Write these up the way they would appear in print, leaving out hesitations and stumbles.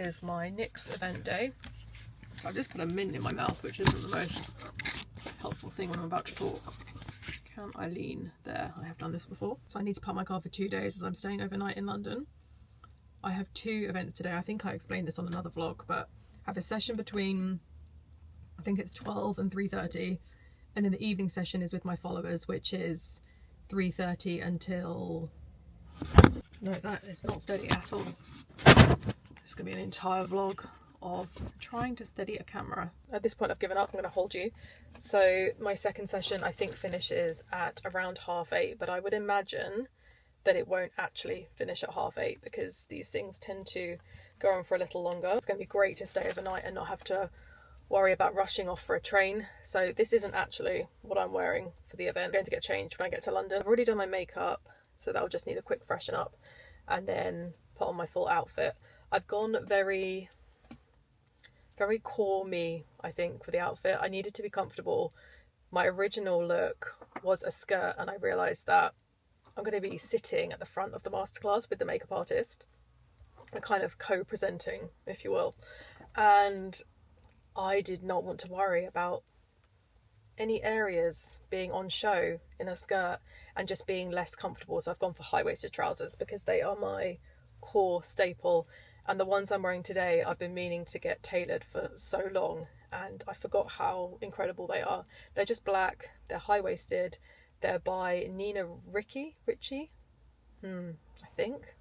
is my NYX event day. So I've just put a mint in my mouth, which isn't the most helpful thing when I'm about to talk. Can I lean there? I have done this before. So I need to park my car for 2 days as I'm staying overnight in London. I have 2 events today. I think I explained this on another vlog, but I have a session between, I think it's 12 and 3:30. And then the evening session is with my followers, which is 3:30 until... No, that is not steady at all. It's going to be an entire vlog of trying to steady a camera. At this point I've given up, I'm going to hold you. So my second session I think finishes at around 8:30, but I would imagine that it won't actually finish at 8:30 because these things tend to go on for a little longer. It's going to be great to stay overnight and not have to worry about rushing off for a train. So this isn't actually what I'm wearing for the event. I'm going to get changed when I get to London. I've already done my makeup, so that'll just need a quick freshen up and then put on my full outfit. I've gone very core me, I think, for the outfit. I needed to be comfortable. My original look was a skirt, and I realised that I'm going to be sitting at the front of the masterclass with the makeup artist, kind of co-presenting, if you will. And I did not want to worry about any areas being on show in a skirt and just being less comfortable. So I've gone for high-waisted trousers because they are my core staple. And the ones I'm wearing today, I've been meaning to get tailored for so long, and I forgot how incredible they are. They're just black, they're high-waisted, they're by Nina Ricci, I think.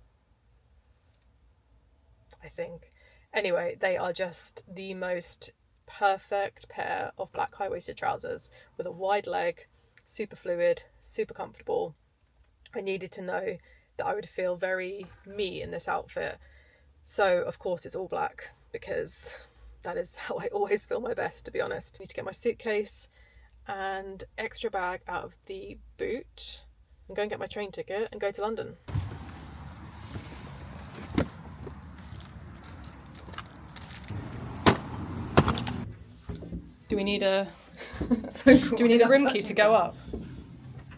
Anyway, they are just the most perfect pair of black high-waisted trousers with a wide leg, super fluid, super comfortable. I needed to know that I would feel very me in this outfit. So of course it's all black because that is how I always feel my best, to be honest. I need to get my suitcase and extra bag out of the boot and go and get my train ticket and go to London. Do we need a do we need a room key to go up?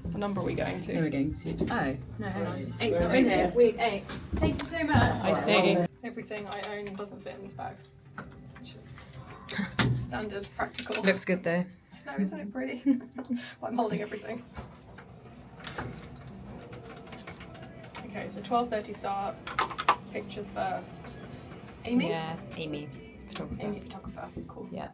What number are we going to? Who are we going to? Oh, no, hang on. 8's not in here. Week 8. Thank you so much. I see. Everything I own doesn't fit in this bag, which is standard practical. Looks good though. No, isn't it pretty? I'm holding everything. Okay, so 12:30 start. Pictures first. Amy? Yes, Amy. Photographer. Amy, photographer. Cool. Yeah.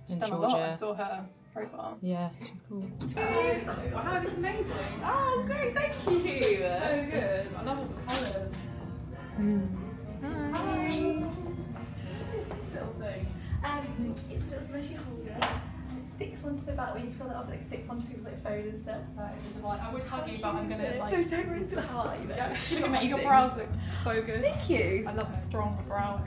She's done a lot. I saw her profile. Yeah, she's cool. Wow, this is amazing. Oh, great, thank you. So good. I love all the colours. Hi. What is this little thing? It's just a mushy holder. It sticks onto the back when you fill it up, like sticks onto people's like phone and stuff. That is divine. I would hug you, but I'm gonna like. No, don't worry, it's gonna hide. Yeah, your brows look so good. Thank you. I love a strong brow.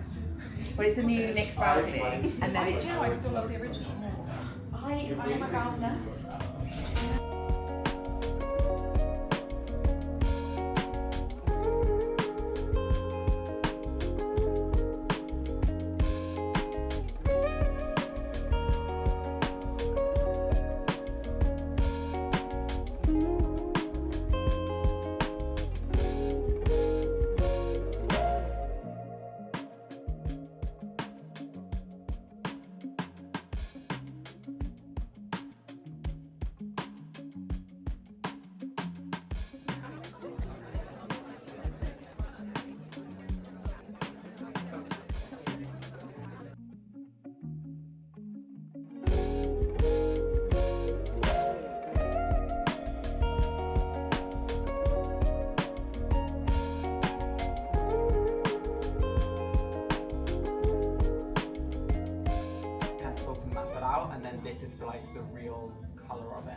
Well, it's the new NYX brow glue, and then I still love the original more. I have my brows now. This is for like the real colour of it,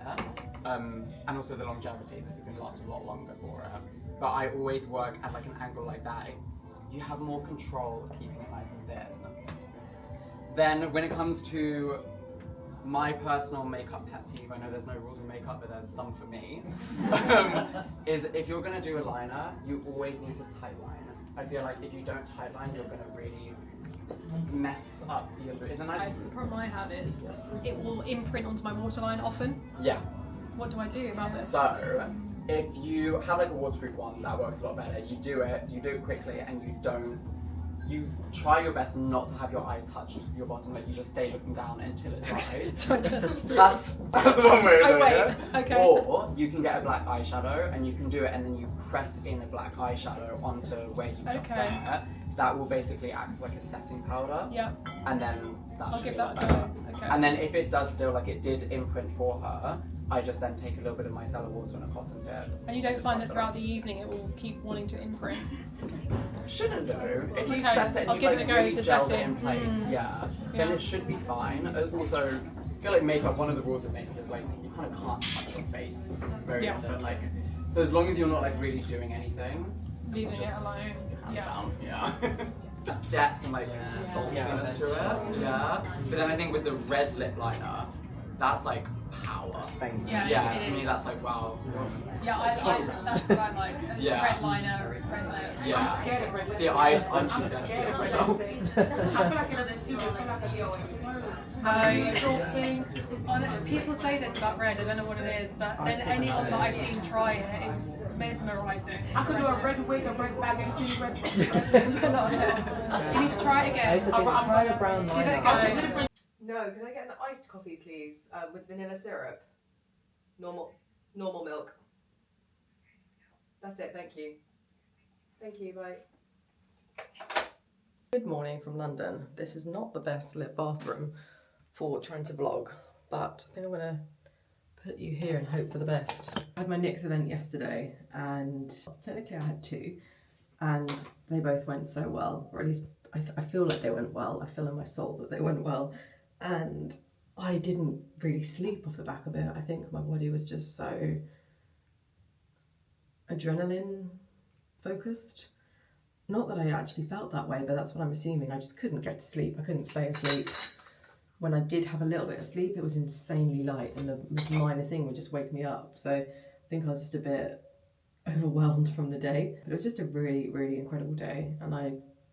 and also the longevity. This is going to last a lot longer for it. But I always work at like an angle like that. You have more control of keeping it nice and thin. Then when it comes to my personal makeup pet peeve, I know there's no rules in makeup, but there's some for me, is if you're going to do a liner, you always need to tight line. I feel like if you don't tight line, you're going to really mess up the look. The problem I have is it will imprint onto my waterline often. Yeah. What do I do about this? So, if you have like a waterproof one, that works a lot better. You do it quickly, and you don't you try your best not to have your eye touch your bottom lip. You just stay looking down until it dries. So I just... That's one way of Oh, doing wait. it. Okay. Or you can get a black eyeshadow and you can do it and then you press in a black eyeshadow onto where you just Okay. there. That will basically act as like a setting powder. Yeah. And then that I'll should give be that a better. go. Okay. And then if it does still, like it did imprint for her, I just then take a little bit of micellar water and a cotton tip. And you don't find that throughout the evening it will keep wanting to imprint? Shouldn't do. If you Okay, set it I'll and you give like it a go really with the gel it setting. in place, then it should be fine. Also, I feel like makeup, one of the rules of makeup is like you kind of can't touch your face very often. Like, so as long as you're not like really doing anything, Leaving it just alone. hands Yeah. down. Yeah. Depth and like saltiness to it. Yeah. But then I think with the red lip liner, that's like power. Yeah, it to me is. that's like wow. Yeah, that's what I like. Yeah. Red liner, red lip. Yeah. I'm scared of red lip. See, I'm too scared Scared of of it red myself. lipstick. I feel like it doesn't suit me. I feel like People say this about red, I don't know what it is, but then anyone that I've seen try it, it's mesmerising. I could do a red wig, a red bag, anything red. But not it. You need to try it I used to again. think, try a brown Give it a liner. go. No, can I get an iced coffee, please, with vanilla syrup? Normal milk. That's it, thank you. Thank you, bye. Good morning from London. This is not the best lit bathroom for trying to vlog, but I think I'm gonna put you here and hope for the best. I had my NYX event yesterday, and technically I had two, and they both went so well, or at least I feel like they went well. I feel in my soul that they went well, and I didn't really sleep off the back of it. I think my body was just so adrenaline focused. Not that I actually felt that way, but that's what I'm assuming. I just couldn't get to sleep. I couldn't stay asleep. When I did have a little bit of sleep, it was insanely light, and the most minor thing would just wake me up. So I think I was just a bit overwhelmed from the day. But it was just a really, really incredible day, and I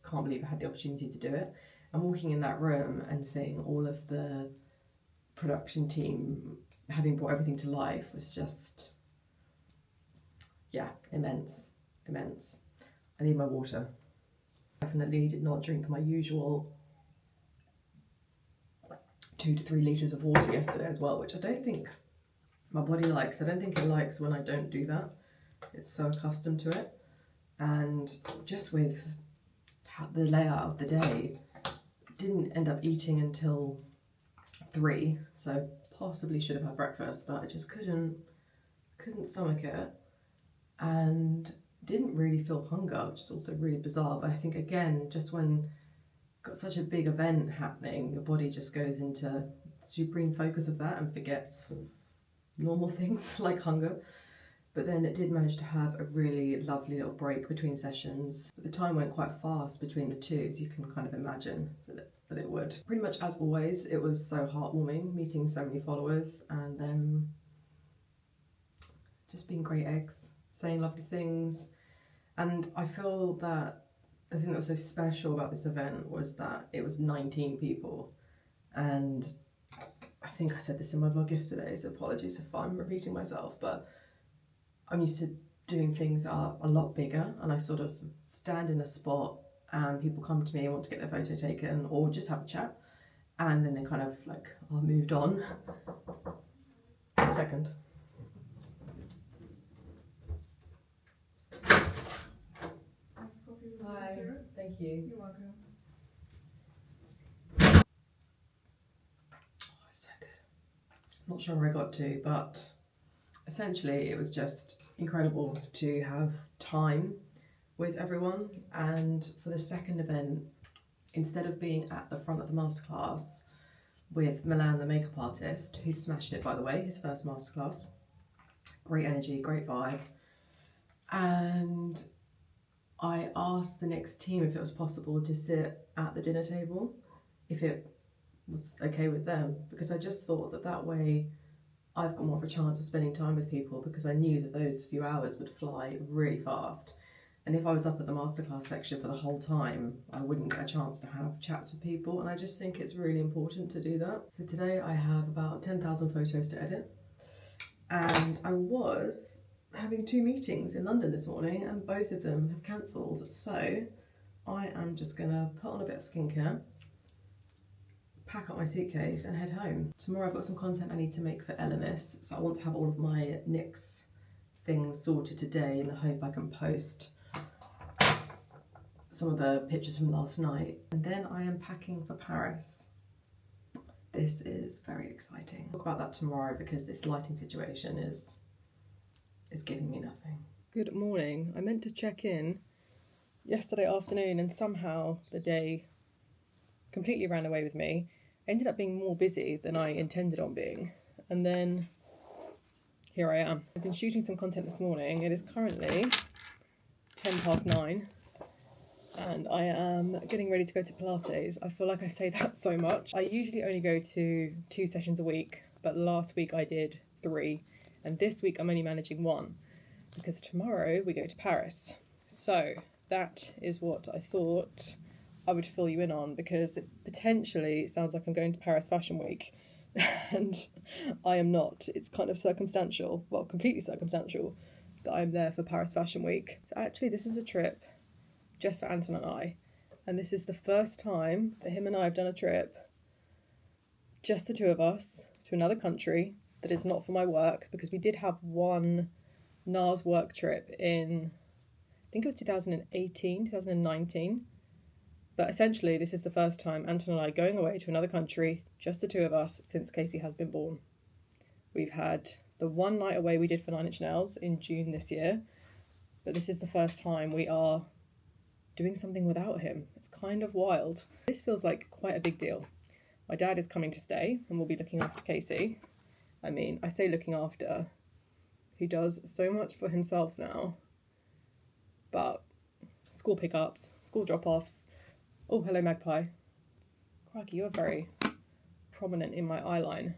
can't believe I had the opportunity to do it. And walking in that room and seeing all of the production team having brought everything to life was just, yeah, immense. I need my water. Definitely did not drink my usual 2 to 3 litres of water yesterday as well, which I don't think my body likes. I don't think it likes when I don't do that. It's so accustomed to it. And just with the layout of the day, didn't end up eating until 3, so possibly should have had breakfast, but I just couldn't stomach it, and didn't really feel hunger, which is also really bizarre. But I think again, just when you've got such a big event happening, your body just goes into supreme focus of that and forgets normal things like hunger. But then it did manage to have a really lovely little break between sessions. The time went quite fast between the two, as you can kind of imagine that it would. Pretty much as always, it was so heartwarming, meeting so many followers and them just being great eggs, saying lovely things. And I feel that the thing that was so special about this event was that it was 19 people. And I think I said this in my vlog yesterday, so apologies if I'm repeating myself, but I'm used to doing things are a lot bigger, and I sort of stand in a spot and people come to me and want to get their photo taken or just have a chat, and then they kind of like are moved on. A second. Hi, thank you. You're welcome. Oh, it's so good. Not sure where I got to, but essentially it was just incredible to have time with everyone. And for the second event, instead of being at the front of the masterclass with Milan, the makeup artist, who smashed it, by the way, his first masterclass, great energy, great vibe, and I asked the NYX team if it was possible to sit at the dinner table, if it was okay with them, because I just thought that way I've got more of a chance of spending time with people, because I knew that those few hours would fly really fast. And if I was up at the masterclass section for the whole time, I wouldn't get a chance to have chats with people, and I just think it's really important to do that. So today I have about 10,000 photos to edit, and I was having 2 meetings in London this morning, and both of them have cancelled. So I am just gonna put on a bit of skincare, pack up my suitcase and head home. Tomorrow I've got some content I need to make for LMS, so I want to have all of my NYX things sorted today in the hope I can post some of the pictures from last night. And then I am packing for Paris. This is very exciting. I'll talk about that tomorrow because this lighting situation is giving me nothing. Good morning. I meant to check in yesterday afternoon and somehow the day completely ran away with me. I ended up being more busy than I intended on being. And then here I am. I've been shooting some content this morning. It is currently 9:10 and I am getting ready to go to Pilates. I feel like I say that so much. I usually only go to 2 sessions a week, but last week I did 3. And this week I'm only managing 1 because tomorrow we go to Paris. So that is what I thought I would fill you in on, because it potentially sounds like I'm going to Paris Fashion Week and I am not. It's kind of circumstantial, well, completely circumstantial that I'm there for Paris Fashion Week. So actually this is a trip just for Anton and I, and this is the first time that him and I have done a trip, just the 2 of us, to another country that is not for my work, because we did have one NARS work trip in, I think it was 2019, but essentially this is the first time Anton and I going away to another country, just the 2 of us, since Casey has been born. We've had the one night away we did for 9 Inch Nails in June this year, but this is the first time we are doing something without him. It's kind of wild. This feels like quite a big deal. My dad is coming to stay and will be looking after Casey. I mean, I say looking after, he does so much for himself now, but school pickups, school drop-offs. Oh, hello Magpie. Crikey, you're very prominent in my eye line.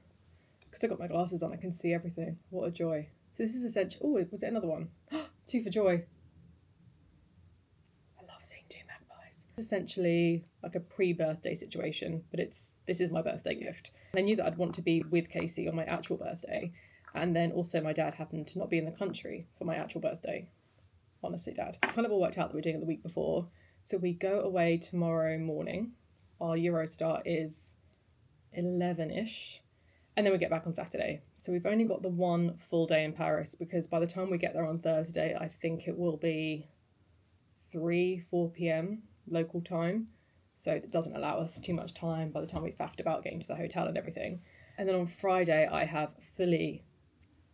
Because I got my glasses on, I can see everything. What a joy. So this is essentially, oh, was it another one? 2 for joy. I love seeing 2 magpies. It's essentially like a pre-birthday situation, but this is my birthday gift. And I knew that I'd want to be with Casey on my actual birthday, and then also my dad happened to not be in the country for my actual birthday. Honestly, Dad. Kind of all worked out that we're doing it the week before. So we go away tomorrow morning. Our Eurostar is 11-ish. And then we get back on Saturday. So we've only got the 1 full day in Paris, because by the time we get there on Thursday, I think it will be 3-4 p.m. local time. So it doesn't allow us too much time by the time we've faffed about getting to the hotel and everything. And then on Friday, I have fully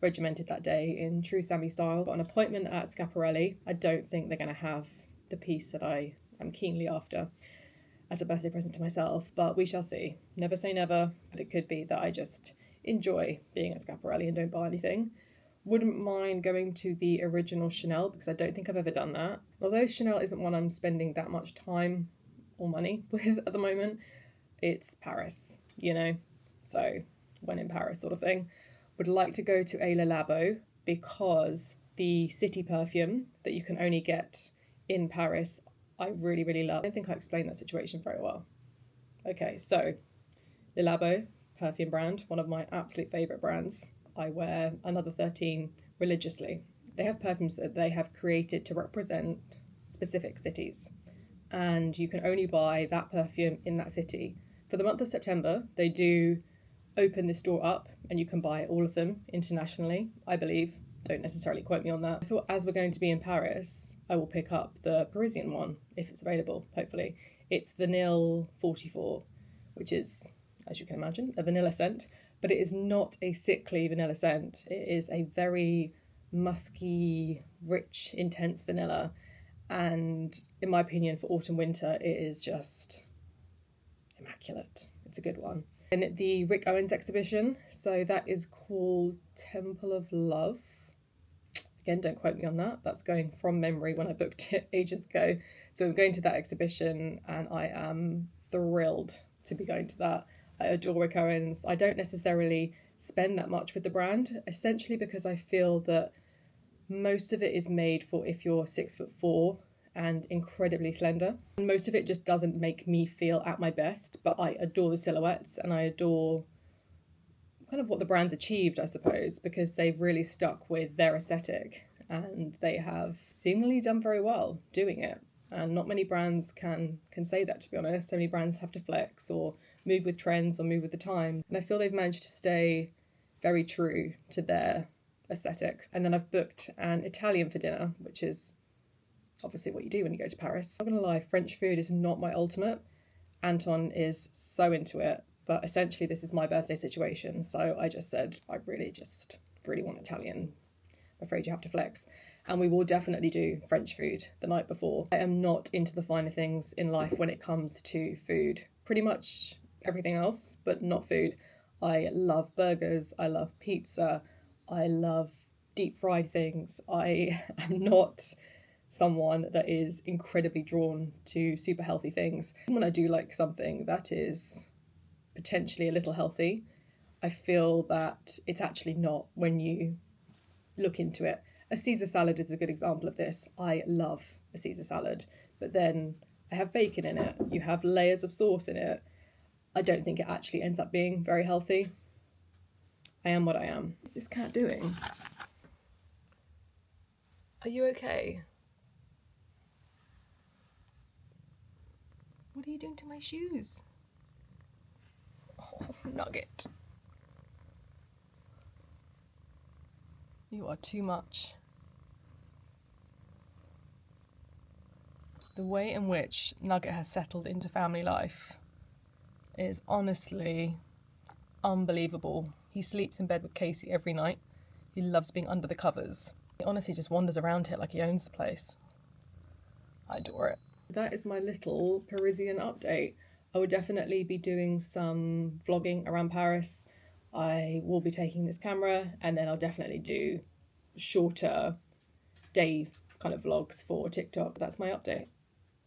regimented that day in true Sammy style. Got an appointment at Schiaparelli. I don't think they're going to have the piece that I am keenly after as a birthday present to myself, but we shall see. Never say never, but it could be that I just enjoy being at Schiaparelli and don't buy anything. Wouldn't mind going to the original Chanel, because I don't think I've ever done that. Although Chanel isn't one I'm spending that much time or money with at the moment, it's Paris, you know? So when in Paris sort of thing. Would like to go to A Le Labo, because the city perfume that you can only get in Paris, I really, really love. I don't think I explained that situation very well. Okay, so Le Labo, perfume brand, one of my absolute favourite brands. I wear another 13 religiously. They have perfumes that they have created to represent specific cities, and you can only buy that perfume in that city. For the month of September, they do open this store up and you can buy all of them internationally, I believe. Don't necessarily quote me on that. I thought as we're going to be in Paris, I will pick up the Parisian one, if it's available, hopefully. It's Vanille 44, which is, as you can imagine, a vanilla scent, but it is not a sickly vanilla scent. It is a very musky, rich, intense vanilla. And in my opinion, for autumn winter, it is just immaculate. It's a good one. And the Rick Owens exhibition, so that is called Temple of Love. Again, don't quote me on that. That's going from memory when I booked it ages ago. So I'm going to that exhibition and I am thrilled to be going to that. I adore Rick Owens. I don't necessarily spend that much with the brand, essentially because I feel that most of it is made for if you're 6'4" and incredibly slender. And most of it just doesn't make me feel at my best, but I adore the silhouettes and I adore kind of what the brand's achieved, I suppose, because they've really stuck with their aesthetic and they have seemingly done very well doing it. And not many brands can say that, to be honest. So many brands have to flex or move with trends or move with the times. And I feel they've managed to stay very true to their aesthetic. And then I've booked an Italian for dinner, which is obviously what you do when you go to Paris. I'm not gonna lie, French food is not my ultimate. Anton is so into it, but essentially this is my birthday situation. So I just said, I really want Italian. I'm afraid you have to flex. And we will definitely do French food the night before. I am not into the finer things in life when it comes to food. Pretty much everything else, but not food. I love burgers, I love pizza, I love deep fried things. I am not someone that is incredibly drawn to super healthy things. When I do like something that is potentially a little healthy, I feel that it's actually not when you look into it. A Caesar salad is a good example of this. I love a Caesar salad, but then I have bacon in it. You have layers of sauce in it. I don't think it actually ends up being very healthy. I am what I am. What's this cat doing? Are you okay? What are you doing to my shoes? Oh, Nugget. You are too much. The way in which Nugget has settled into family life is honestly unbelievable. He sleeps in bed with Casey every night. He loves being under the covers. He honestly just wanders around here like he owns the place. I adore it. That is my little Parisian update. I will definitely be doing some vlogging around Paris. I will be taking this camera, and then I'll definitely do shorter day kind of vlogs for TikTok. That's my update.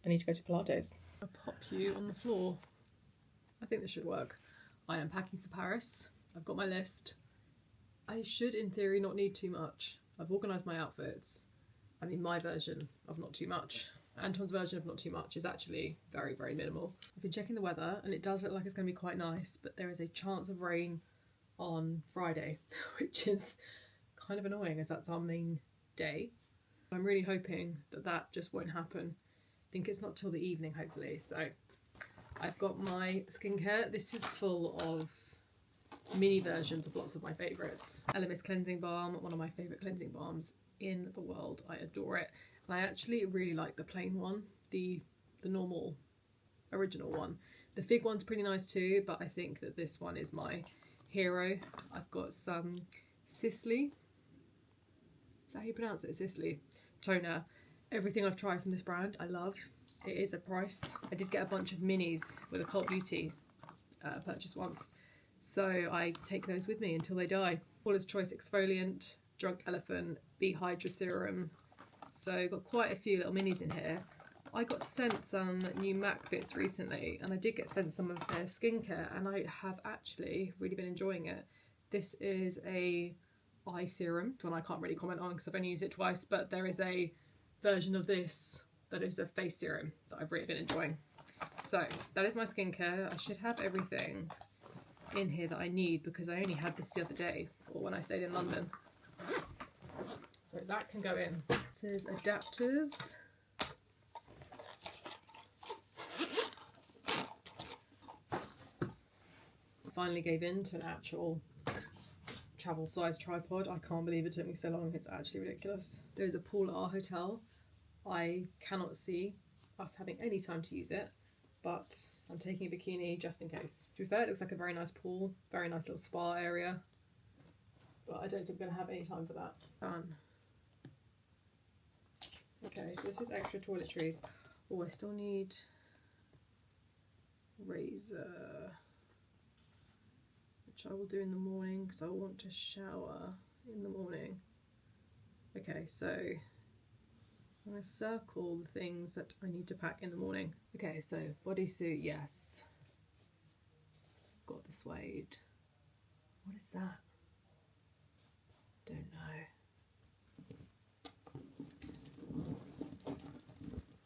I need to go to Pilates. I'll pop you on the floor. I think this should work. I am packing for Paris. I've got my list. I should, in theory, not need too much. I've organised my outfits. I mean, my version of not too much. Anton's version of not too much is actually very, very minimal. I've been checking the weather and it does look like it's going to be quite nice, but there is a chance of rain on Friday, which is kind of annoying as that's our main day. I'm really hoping that that just won't happen. I think it's not till the evening, hopefully. So I've got my skincare. This is full of mini versions of lots of my favourites. Elemis Cleansing Balm, one of my favourite cleansing balms in the world. I adore it. And I actually really like the plain one, the normal original one. The fig one's pretty nice too, but I think that this one is my hero. I've got some Sisley. Is that how you pronounce it? Sisley toner. Everything I've tried from this brand I love. It is a price. I did get a bunch of minis with a Cult Beauty purchase once, so I take those with me until they die. Paula's Choice Exfoliant, Drunk Elephant, Bee Hydra Serum. So got quite a few little minis in here. I got sent some new MAC bits recently, and I did get sent some of their skincare, and I have actually really been enjoying it. This is a eye serum, one I can't really comment on because I've only used it twice, but there is a version of this that is a face serum that I've really been enjoying. So that is my skincare. I should have everything in here that I need because I only had this the other day, or when I stayed in London. So that can go in. This is adapters. Finally gave in to an actual travel size tripod. I can't believe it took me so long. It's actually ridiculous. There's a pool at our hotel. I cannot see us having any time to use it, but I'm taking a bikini just in case. To be fair, it looks like a very nice pool, very nice little spa area, but I don't think we're gonna have any time for that. Done. Okay, so this is extra toiletries. Oh, I still need razor, which I will do in the morning because I want to shower in the morning. Okay, so I'm going to circle the things that I need to pack in the morning. Okay, so bodysuit, yes. Got the suede. What is that? Don't know.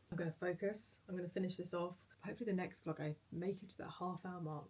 I'm going to focus. I'm going to finish this off. Hopefully the next vlog I make it to that half-hour mark.